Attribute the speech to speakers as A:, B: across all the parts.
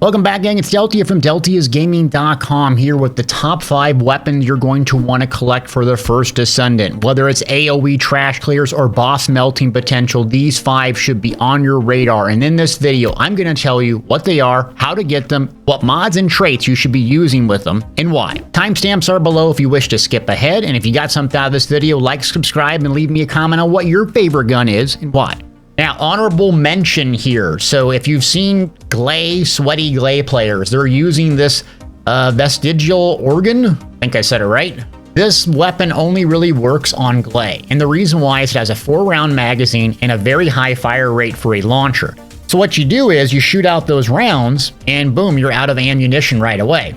A: Welcome back, gang. It's Deltia from Deltiasgaming.com here with the top 5 weapons you're going to want to collect for the First Descendant. Whether it's AoE trash clears or boss melting potential, these 5 should be on your radar. And in this video, I'm going to tell you what they are, how to get them, what mods and traits you should be using with them, and why. Timestamps are below if you wish to skip ahead. And if you got something out of this video, like, subscribe, and leave me a comment on what your favorite gun is and why. Now, honorable mention here. So if you've seen Glay, sweaty Glay players, they're using this Vestigial Organ. I think I said it right. This weapon only really works on Glay. And the reason why is it has a 4-round magazine and a very high fire rate for a launcher. So what you do is you shoot out those rounds and boom, you're out of ammunition right away.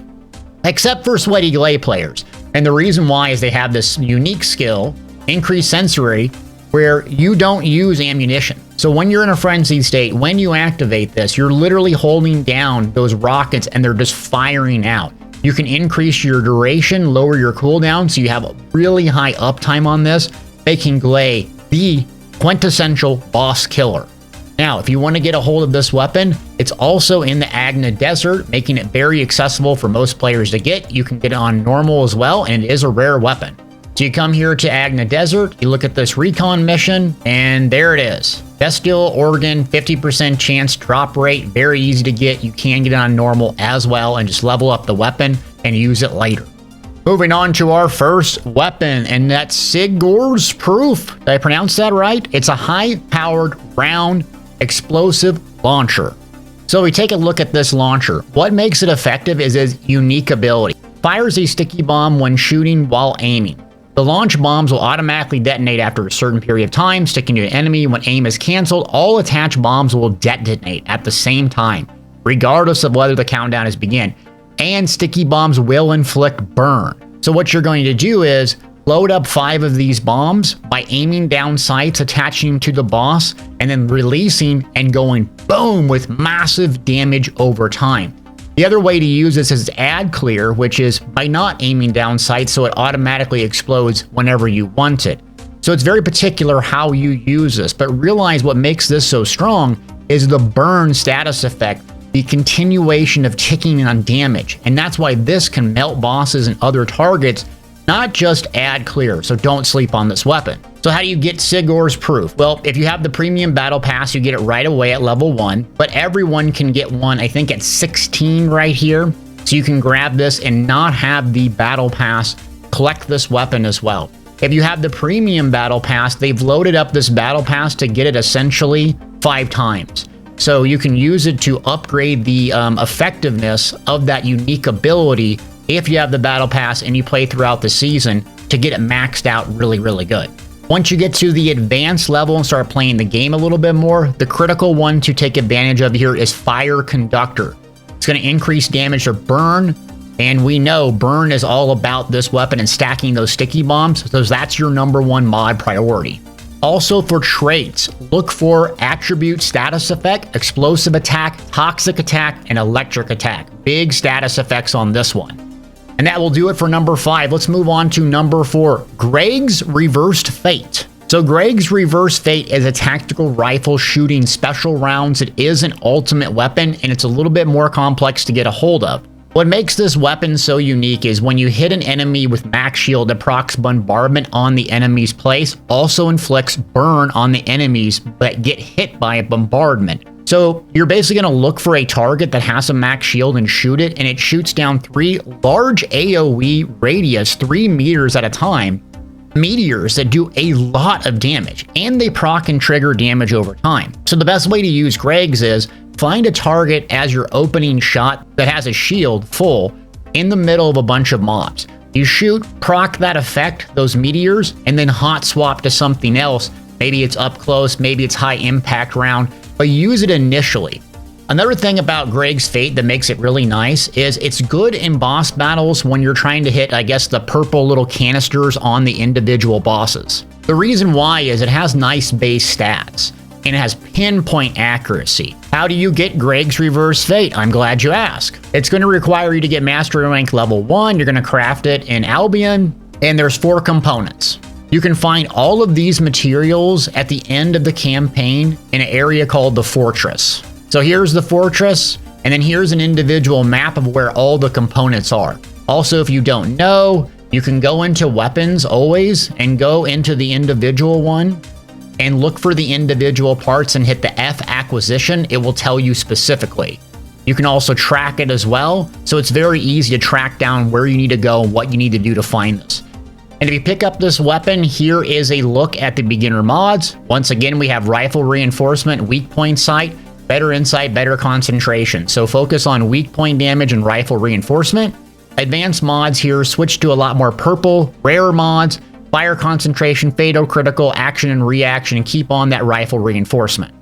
A: Except for sweaty Glay players. And the reason why is they have this unique skill, increased sensory, where you don't use ammunition. So when you're in a frenzied state, when you activate this, you're literally holding down those rockets and they're just firing out. You can increase your duration, lower your cooldown, so you have a really high uptime on this, making Glay the quintessential boss killer. Now, if you want to get a hold of this weapon, it's also in the Agna Desert, making it very accessible for most players to get. You can get it on normal as well, and it is a rare weapon. So you come here to Agna Desert, you look at this recon mission, and there it is. Vestigial Organ, 50% chance drop rate, very easy to get. You can get it on normal as well and just level up the weapon and use it later. Moving on to our first weapon, and that's Sigvore's Proof. Did I pronounce that right? It's a high-powered round explosive launcher. So we take a look at this launcher. What makes it effective is its unique ability. Fires a sticky bomb when shooting while aiming. The launch bombs will automatically detonate after a certain period of time, sticking to an enemy. When aim is canceled, all attached bombs will detonate at the same time, regardless of whether the countdown has begun. And sticky bombs will inflict burn. So what you're going to do is load up 5 of these bombs by aiming down sights, attaching them to the boss, and then releasing and going boom with massive damage over time. The other way to use this is add clear, which is by not aiming down sights, so it automatically explodes whenever you want it. So it's very particular how you use this, but realize what makes this so strong is the burn status effect, the continuation of ticking on damage. And that's why this can melt bosses and other targets, not just add clear, so don't sleep on this weapon. So how do you get Sigvore's Proof? Well, if you have the premium battle pass, you get it right away at level 1, but everyone can get one, I think at 16 right here. So you can grab this and not have the battle pass, collect this weapon as well. If you have the premium battle pass, they've loaded up this battle pass to get it essentially 5 times. So you can use it to upgrade the effectiveness of that unique ability if you have the battle pass and you play throughout the season to get it maxed out really, really good. Once you get to the advanced level and start playing the game a little bit more, the critical one to take advantage of here is Fire Conductor. It's going to increase damage to burn, and we know burn is all about this weapon and stacking those sticky bombs, so that's your #1 mod priority. Also for traits, look for attribute status effect, explosive attack, toxic attack, and electric attack. Big status effects on this one. And that will do it for number 5. Let's move on to number 4, Greg's Reversed Fate. So Greg's Reversed Fate is a tactical rifle shooting special rounds. It is an ultimate weapon, and it's a little bit more complex to get a hold of. What makes this weapon so unique is when you hit an enemy with max shield, it procs bombardment on the enemy's place, also inflicts burn on the enemies that get hit by a bombardment. So you're basically going to look for a target that has a max shield and shoot it, and it shoots down 3 large AoE radius, 3 meters at a time, meteors that do a lot of damage, and they proc and trigger damage over time. So the best way to use Greg's is find a target as your opening shot that has a shield full in the middle of a bunch of mobs. You shoot, proc that effect, those meteors, and then hot swap to something else. Maybe it's up close, maybe it's high impact round, but use it initially. Another thing about Greg's Fate that makes it really nice is it's good in boss battles when you're trying to hit, I guess, the purple little canisters on the individual bosses. The reason why is it has nice base stats, and it has pinpoint accuracy. How do you get Greg's Reverse Fate? I'm glad you asked. It's going to require you to get Mastery Rank level 1. You're going to craft it in Albion, and there's 4 components. You can find all of these materials at the end of the campaign in an area called the Fortress. So here's the Fortress. And then here's an individual map of where all the components are. Also, if you don't know, you can go into weapons always and go into the individual one and look for the individual parts and hit the F acquisition. It will tell you specifically. You can also track it as well, so it's very easy to track down where you need to go and what you need to do to find this. And if you pick up this weapon, here is a look at the beginner mods. Once again, we have rifle reinforcement, weak point sight, better insight, better concentration. So focus on weak point damage and rifle reinforcement. Advanced mods here switch to a lot more purple, rare mods, fire concentration, fatal, critical, action and reaction, and keep on that rifle reinforcement.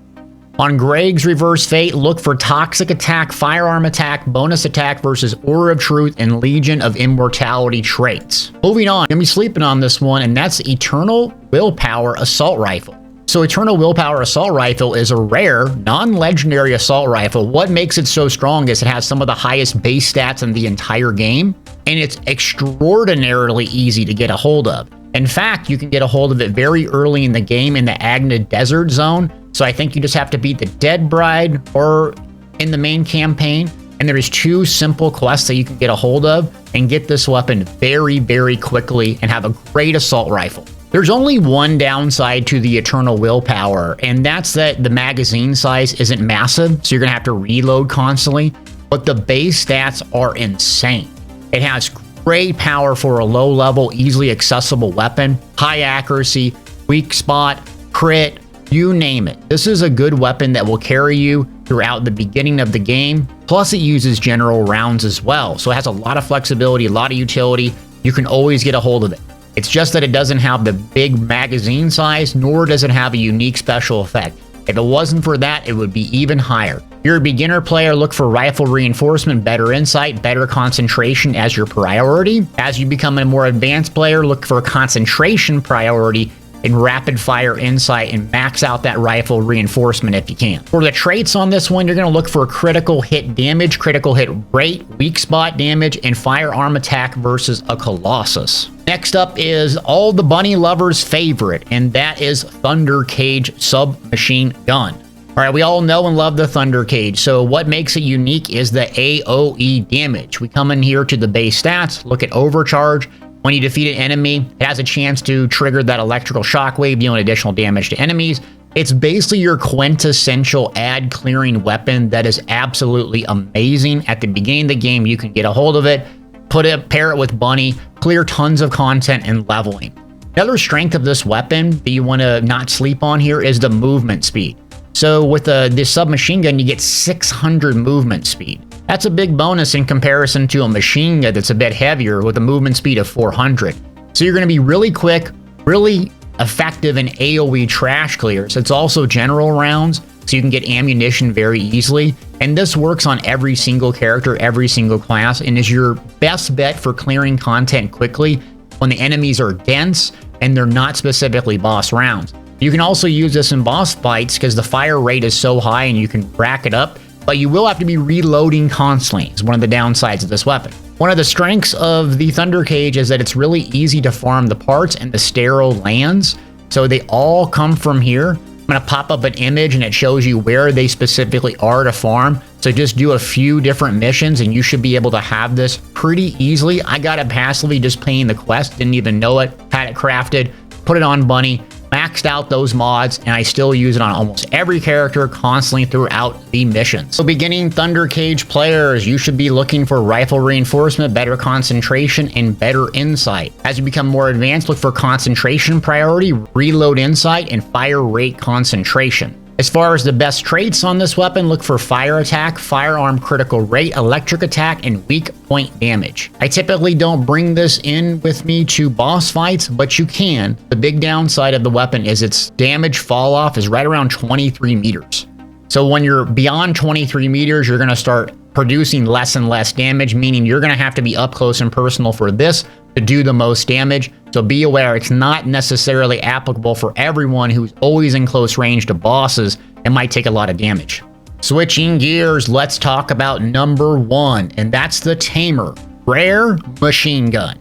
A: On Greg's Reverse Fate, look for Toxic Attack, Firearm Attack, Bonus Attack versus Aura of Truth, and Legion of Immortality traits. Moving on, I'm going to be sleeping on this one, and that's Eternal Willpower Assault Rifle. So Eternal Willpower Assault Rifle is a rare, non-legendary assault rifle. What makes it so strong is it has some of the highest base stats in the entire game, and it's extraordinarily easy to get a hold of. In fact, you can get a hold of it very early in the game in the Agna Desert Zone, so I think you just have to beat the Dead Bride or in the main campaign, and there's 2 simple quests that you can get a hold of and get this weapon very, very quickly and have a great assault rifle. There's only one downside to the Eternal Willpower, and that's that the magazine size isn't massive, so you're gonna have to reload constantly, but the base stats are insane. It has great power for a low-level, easily accessible weapon, high accuracy, weak spot, crit, you name it. This is a good weapon that will carry you throughout the beginning of the game. Plus, it uses general rounds as well, so it has a lot of flexibility, a lot of utility. You can always get a hold of it. It's just that it doesn't have the big magazine size, nor does it have a unique special effect. If it wasn't for that, it would be even higher. If you're a beginner player, look for rifle reinforcement, better insight, better concentration as your priority. As you become a more advanced player, look for concentration priority and rapid fire insight and max out that rifle reinforcement if you can. For the traits on this one, you're going to look for critical hit damage, critical hit rate, weak spot damage, and firearm attack versus a Colossus. Next up is all the bunny lovers' favorite, and that is Thunder Cage submachine gun. All right, we all know and love the Thunder Cage, so what makes it unique is the AoE damage. We come in here to the base stats, look at overcharge. When you defeat an enemy, it has a chance to trigger that electrical shockwave, dealing additional damage to enemies. It's basically your quintessential ad clearing weapon that is absolutely amazing. At the beginning of the game, you can get a hold of it, pair it with Bunny, clear tons of content and leveling. Another strength of this weapon that you want to not sleep on here is the movement speed. So with this submachine gun, you get 600 movement speed. That's a big bonus in comparison to a machine gun that's a bit heavier with a movement speed of 400. So you're going to be really quick, really effective in AoE trash clears. It's also general rounds, so you can get ammunition very easily. And this works on every single character, every single class, and is your best bet for clearing content quickly when the enemies are dense and they're not specifically boss rounds. You can also use this in boss fights because the fire rate is so high and you can rack it up, but you will have to be reloading constantly. It's one of the downsides of this weapon. One of the strengths of the Thunder Cage is that it's really easy to farm the parts and the sterile lands. So they all come from here. I'm going to pop up an image and it shows you where they specifically are to farm. So just do a few different missions and you should be able to have this pretty easily. I got it passively just playing the quest, didn't even know it, had it crafted, put it on Bunny, maxed out those mods, and I still use it on almost every character constantly throughout the missions. So beginning Thunder Cage players, you should be looking for rifle reinforcement, better concentration, and better insight. As you become more advanced, look for concentration priority, reload insight, and fire rate concentration. As far as the best traits on this weapon, look for fire attack, firearm critical rate, electric attack, and weak point damage. I typically don't bring this in with me to boss fights, but you can. The big downside of the weapon is its damage fall off is right around 23 meters. So when you're beyond 23 meters, you're going to start producing less and less damage, meaning you're going to have to be up close and personal for this to do the most damage. So be aware, it's not necessarily applicable for everyone who's always in close range to bosses. It might take a lot of damage. Switching gears, let's talk about number 1, and that's the Tamer, rare machine gun.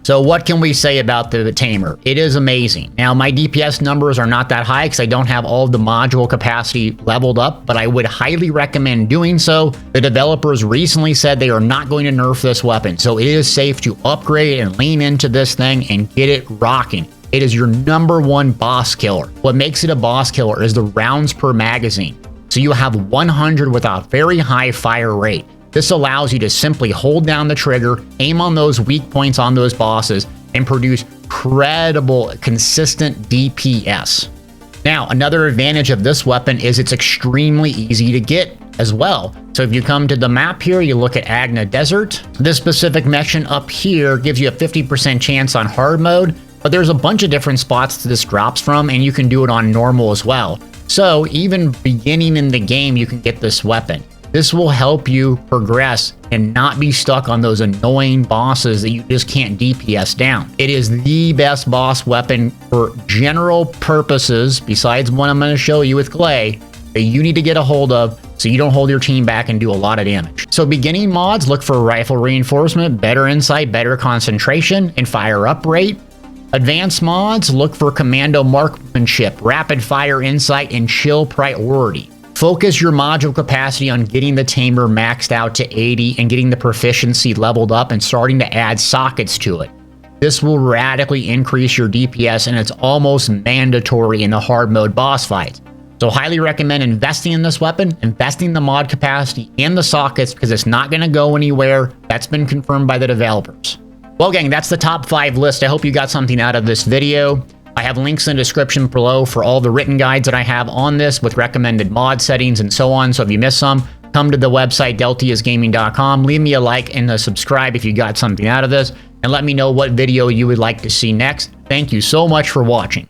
A: So what can we say about the Tamer? It is amazing. Now, my DPS numbers are not that high because I don't have all of the module capacity leveled up, but I would highly recommend doing so. The developers recently said they are not going to nerf this weapon, so it is safe to upgrade and lean into this thing and get it rocking. It is your #1 boss killer. What makes it a boss killer is the rounds per magazine. So you have 100 with a very high fire rate. This allows you to simply hold down the trigger, aim on those weak points on those bosses, and produce credible, consistent DPS. Now, another advantage of this weapon is it's extremely easy to get as well. So if you come to the map here, you look at Agna Desert. This specific mission up here gives you a 50% chance on hard mode, but there's a bunch of different spots this drops from, and you can do it on normal as well. So even beginning in the game, you can get this weapon. This will help you progress and not be stuck on those annoying bosses that you just can't DPS down. It is the best boss weapon for general purposes, besides one I'm going to show you with Clay, that you need to get a hold of so you don't hold your team back and do a lot of damage. So beginning mods, look for rifle reinforcement, better insight, better concentration, and fire up rate. Advanced mods, look for commando marksmanship, rapid fire insight, and chill priority. Focus your module capacity on getting the Tamer maxed out to 80 and getting the proficiency leveled up and starting to add sockets to it. This will radically increase your DPS, and it's almost mandatory in the hard mode boss fights. So highly recommend investing in this weapon, investing the mod capacity and the sockets, because it's not going to go anywhere. That's been confirmed by the developers. Well, gang, that's the top 5 list. I hope you got something out of this video. I have links in the description below for all the written guides that I have on this with recommended mod settings and so on. So if you missed some, come to the website, Deltiasgaming.com. Leave me a like and a subscribe if you got something out of this, and let me know what video you would like to see next. Thank you so much for watching.